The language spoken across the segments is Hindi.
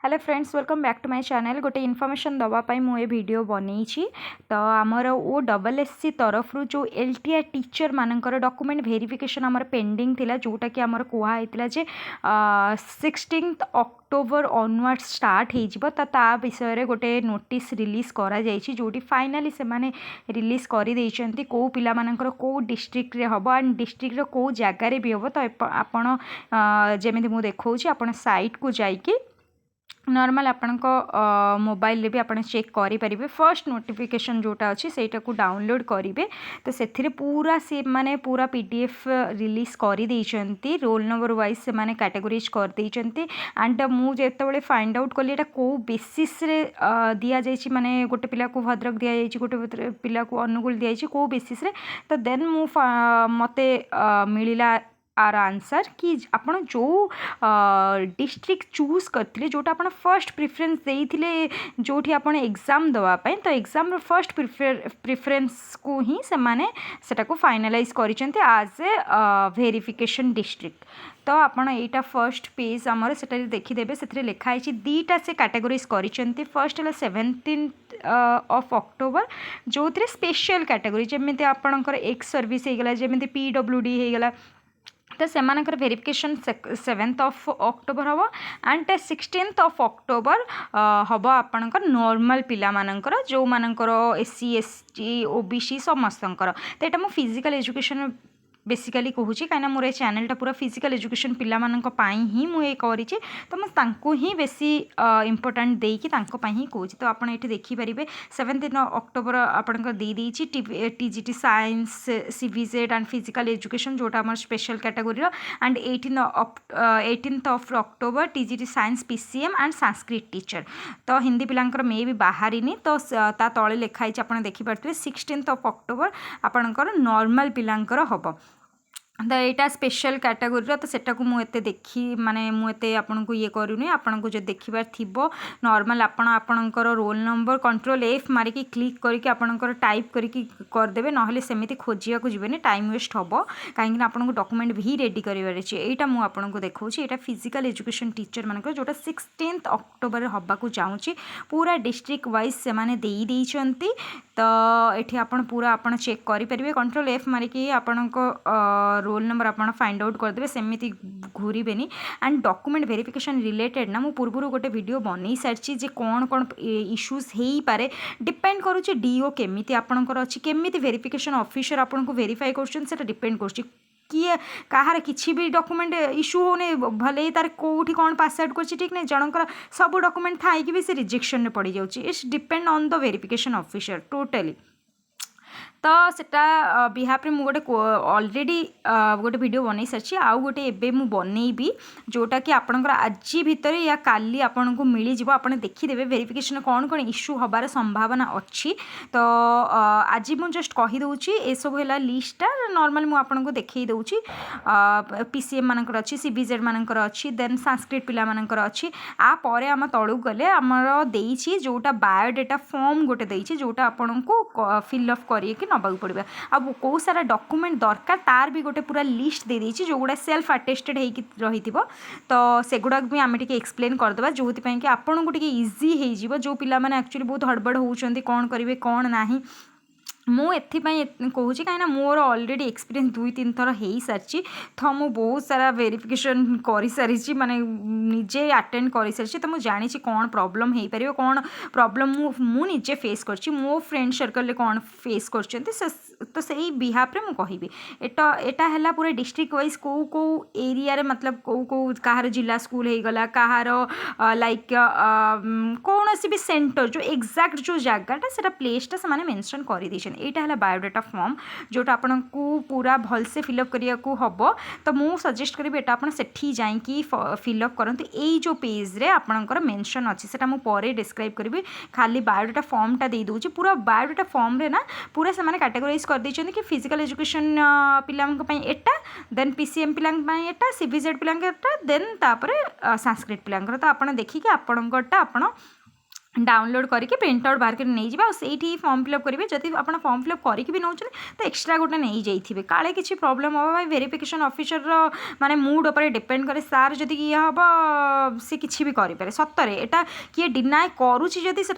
Hello friends welcome back to my channel गोटे इनफॉरमेशन दवापाई मुझे वीडियो बनई तो आमर ओ डबल एस सी तरफ जो एलटीआर टीचर मानकर डॉक्यूमेंट वेरिफिकेशन आमर पेंडिंग थिला जोटा कि आमर कहला जे 16 अक्टोबर ऑनवर्ड स्टार्ट हो ता विषय रे गोटे नोटिस रिलीज करा जायछि जोटी फाइनली से माने रिलीज कर देइछन्ती को पिला मानकर को डिस्ट्रिक्ट रे हबो एंड डिस्ट्रिक्ट रो को जगह रे भी हबो तो आपण जेमिति मु देखौछि आपण साइट को जाइके नॉर्मल आपण मोबाइल भी आपण चेक करेंगे फर्स्ट नोटिफिकेशन जोटा अच्छी सेटा को डाउनलोड करेंगे तो से पूरा से माने पूरा पीडीएफ रिलीज कर देइछन्ती रोल नंबर वाइज से माने कैटेगोराइज कर देइछन्ती एंड मु जेतेबेले फाइंड आउट कली एटा को बेसिस रे दिया जायछि माने गोटे पिला को भद्रक दिया जायछि गोटे पिला को अनुगुल दिया जायछि को बेसिस रे तो देन मु मते मिलिला आर आंसर कि आपण जो डिस्ट्रिक्ट चूज करते जोटा आपण फर्स्ट प्रिफरेंस देइथिले जोठी आपण एग्जाम दवापाई तो एग्जाम रो फर्स्ट प्रिफरेंस को ही से माने सेटा को फाइनलाइज करिसेंते एज ए वेरिफिकेशन डिस्ट्रिक्ट तो आपण एटा फर्स्ट पेज आमर सेटा देखिदेबे से लिखा है दीटा से कैटेगोराइज करिसेंते फर्स्ट है 17 ऑफ अक्टोबर जो थे स्पेशल कैटेगोरी जमीती आपणकर एक्स सर्विस होगला जमी पीडब्ल्यूडी होगला तो से वेरिफिकेशन 7th ऑफ अक्टोबर हम एंड 16th ऑफ अक्टोबर हम आपणकर नॉर्मल पिला मानकर जो मानकर एससी एसटी ओबीसी समस्तंकर तो यहाँ मु फिजिकल एजुकेशन बेसिकली कहूँ कहीं मोर ये चैनलटा पूरा फिजिकल एजुकेशन पिला मानक पाई ही मुझे करी तो मुझे ही बेसी इंपोर्टेंट देकी ही कहूँ तो आप ये देखिपारे 7 अक्टोबर आपंकर दे TGT science CVZ and physical education जोटा आम special category and 18th of October TGT science PCM and Sanskrit teacher तो हिंदी पिलांकर मे भी बाहरी तो ता तले लिखाई आप देखिपे 16th ऑफ अक्टोबर आपंकर नॉर्मल पिलांकर हम तो यहाँ स्पेशल कैटेगोरी तो सेटा को मुझे देखी माने मुझे आपन को ये करूनी आपन को जो देखार थी नॉर्मल आपणकर रोल नंबर कंट्रोल एफ मारिकी क्लिक करके आपणकर टाइप करके करदे ना सेमती खोजा को जीवन टाइम वेस्ट हम कहीं आपन को डॉक्यूमेंट भी रेडी करार यहाँ मुझे देखा यहाँ फिजिकल एजुकेशन टीचर मानक जोटा 16th अक्टोबर हवाक जाऊँगी पूरा डिस्ट्रिक्ट वाइज से माने देइछन्ती तो ये आपन पूरा आपन चेक करेंगे कंट्रोल एफ मारिकी आपण रोल नंबर आपन फाइंड आउट करदे सेमती घूरबेनी एंड डॉक्यूमेंट वेरिफिकेशन रिलेटेड ना मु पूर्व गोटे वीडियो बनई सारी जे कौन कौन इश्यूज हो पारे डिपेंड करुच्चे डीओ केमिति आपणकर अच्छी केमिति वेरिफिकेशन ऑफिसर आपन को वेरीफाई कर डिपेंड कर किए कहार किसी भी डॉक्यूमेंट इश्यू होने भले तार कौटी कौन पास आउट कर ठीक नहीं जनकर सब डॉक्यूमेंट थाई भी से रिजेक्शन में पड़ जाऊँगी it's depend on the verification officer totally तो सेटा बिहाफ रे गोटे ऑलरेडी गोटे वीडियो बनई सारी आउ गोटे एबे मु बनईबी जोटा कि आपणकर आज भितर या काली आपन को मिल जाव आप देखीदेवे वेरिफिकेशन कौन कौन इश्यू हबार संभावना अच्छी तो आज मुझे जस्ट कहीदे ये सब है लिस्टा नॉर्मल मुझे आपन को देखई दूची पीसीएम मानकर अच्छी सीबीजेड मानकर अच्छी देन संस्कृत पिला मानकर अच्छी आपर आम तलू गले आमर देइछि जोटा बायोडाटा फॉर्म गोटे देइछि जोटा आपन को फिलअप करिए नबाक पड़ा अब कौ सारा डॉक्यूमेंट दरकार तार भी गोटे पूरा लिस्ट दे देइछि जो गुड़ा सेल्फ अटेस्टेड होगी रही तो सेगुड़ा भी आम टे एक्सप्लेन करदे जो कि आपन को इजी हो जो पिला माने एक्चुअली बहुत हड़बड़ होउछन्ती कौन करेंगे कौन नाही मुझे कहूँ कहीं मोर ऑलरेडी एक्सपीरियंस 2-3 थर हो सारी तो मुझे बहुत सारा वेरिफिकेशन कर सारी माने निजे अटेंड कर सारी तो मुझे जानी कौन प्रॉब्लम हो पार कौन प्रॉब्लम मुझे फेस कर मो फ्रेंड सर्कल कौन फेस कर तो सही बिहाफ रे मुझे एटा है पूरा डिस्ट्रिक्ट वाइज कौ कौ एरिया रे मतलब कौ कौ कहार जिला स्कूल हो गला कहार लाइक कौन भी सेंटर जो एक्जाक्ट जो जगटा से प्लेसटा से मेंशन कर दी यहाँ है बायोडाटा फॉर्म जोटा आपन को पूरा भल से फिलअप करिया को हबो तो मु सजेस्ट करी एटा आपन सेठी जाई फिलअप करंतु एई जो पेज रे आपनकर मेंशन अछि सेटा मु परे डिस्क्राइब करी खाली बायोडाटा फॉर्मटा दे दूची पूरा बायोडाटा फॉर्म रे ना पूरा से माने कैटेगराइज कर दी कि फिजिकल एजुकेशन पिलांक पई एटा देन पीसीएम पिलांक पई एटा सीबीजेड पिलांक एटा देन तापरे संस्कृत पिलांक तो आपन देखि कि आपनकटा आपन डाउनलोड करके प्रिंट आउट बाहर नहीं जावा से फॉर्म फिलअप करेंगे जब आप फॉर्म फिलअप करके भी नौ तो एक्सट्रा गोटे नहीं जाइए काले किसी प्रॉब्लम हम भाई वेरिफिकेशन ऑफिसर माने मूड उपर डिपेंड करे सार जदि ये हम सी किसी भी करें सतरे एटा किए डिनाए करुच्ची जदि से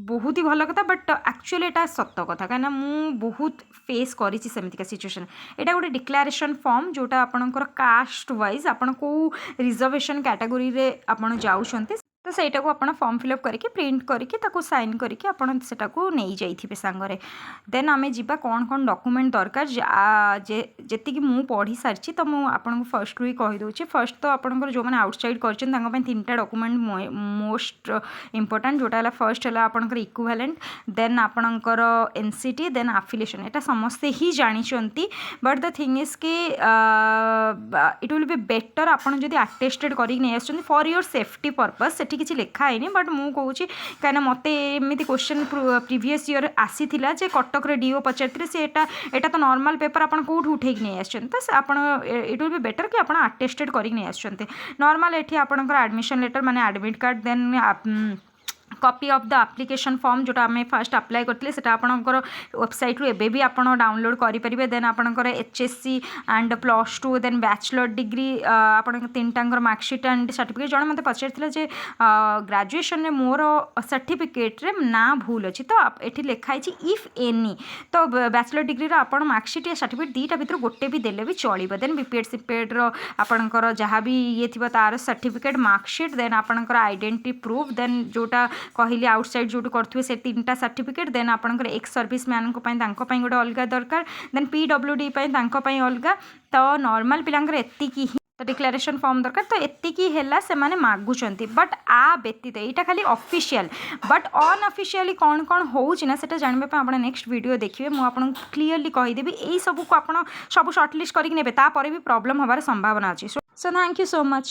बहुत ही भल कथा बट एक्चुअली एटा सत कथा कहीं मु बहुत फेस करी सेमतिका सिचुएशन एटा गोटे डिक्लेरेशन फॉर्म जोटा आपणकर कास्ट वाइज आपन को रिजर्वेशन कैटेगोरी रे आपन जाउछन्ते तो सहीटा को आप फॉर्म फिलअप करके प्रिंट करके ताको साइन करके आपन सेटा को नहीं जाइथिबे सांगरे देन आमे जिबा कौन कौन डॉक्यूमेंट दरकार जेति कि मु पढ़ी सारछि तो मु आपन को फर्स्ट ही कहि दोछि फर्स्ट तो आपन जो मैंने आउटसाइड करछन तांको पय तीनटा डॉक्यूमेंट मोस्ट इंपोर्टेंट जोटा हला फर्स्ट हला आपन इक्विवेलेंट देन आपनकर एनसीटी देन एफिलिएशन एटा समस्ते ही जानिछंती बट द थिंग इज कि इट विल बी बेटर आपन जदि अटेस्टेड करी नै आछन फॉर योर सेफ्टी पर्पस सेठी किसी लिखा है बट मु कहूँ कहीं मत एमती क्वेश्चन प्रीवियस ईयर आसी जे कटक डीओ पचार से एटा तो नॉर्मल पेपर आपन कौट उठे नहीं आसन तो इट विल बी बेटर कि आप अटेस्टेड कर नहीं आसन नॉर्मल एठी आपनकर एडमिशन लेटर माने admit card then copy of the application form जोटा आम फास्ट अप्लाई करते से आपंकर वेबसाइट रू एबे भी आप डाउनलोड करेंगे देन आपंकर HSC and +2 then bachelor degree आप तीन टांगर मार्कशीट एंड सर्टिफिकेट जड़े मत पचार जे ग्रेजुएशन मोर सर्टिफिकेट रे ना भूल अच्छी तो ये लिखाई इफ एनी तो बैचलर डिग्री आप मार्कशीट या सर्टिफिकेट दीटा भर गोटे भी देले भी चलो देन बीपीएड सीपीएड आपंकर जहाँ भी ये थी तार सर्टिफिकेट मार्कशीट देन आपंकर आइडेंटिटी प्रूफ देन जोटा कहली आउटसाइड जो करेंगे से तीन सर्टिफिकेट देन आपंकर एक्स सर्विस मैन गोटे अलग दरकार देन पीडब्ल्यूडी अलग तो नॉर्मल पिलांकर एतिकी ही तो डिक्लेरेशन फॉर्म दरकार तो एतिकी हैला से माने मागुचंती बट आ व्यतीत एटा खाली ऑफिशियल बट अनऑफिशियली कौन कौन होउची ना सेटा जानबे पे आपण नेक्स्ट वीडियो देखिए मु आपन क्लियरली कहि देबी एई सब को आपण सब शॉर्टलिस्ट करिक नेबे ता परे भी प्रॉब्लम होबार संभावना अछि so thank you so much.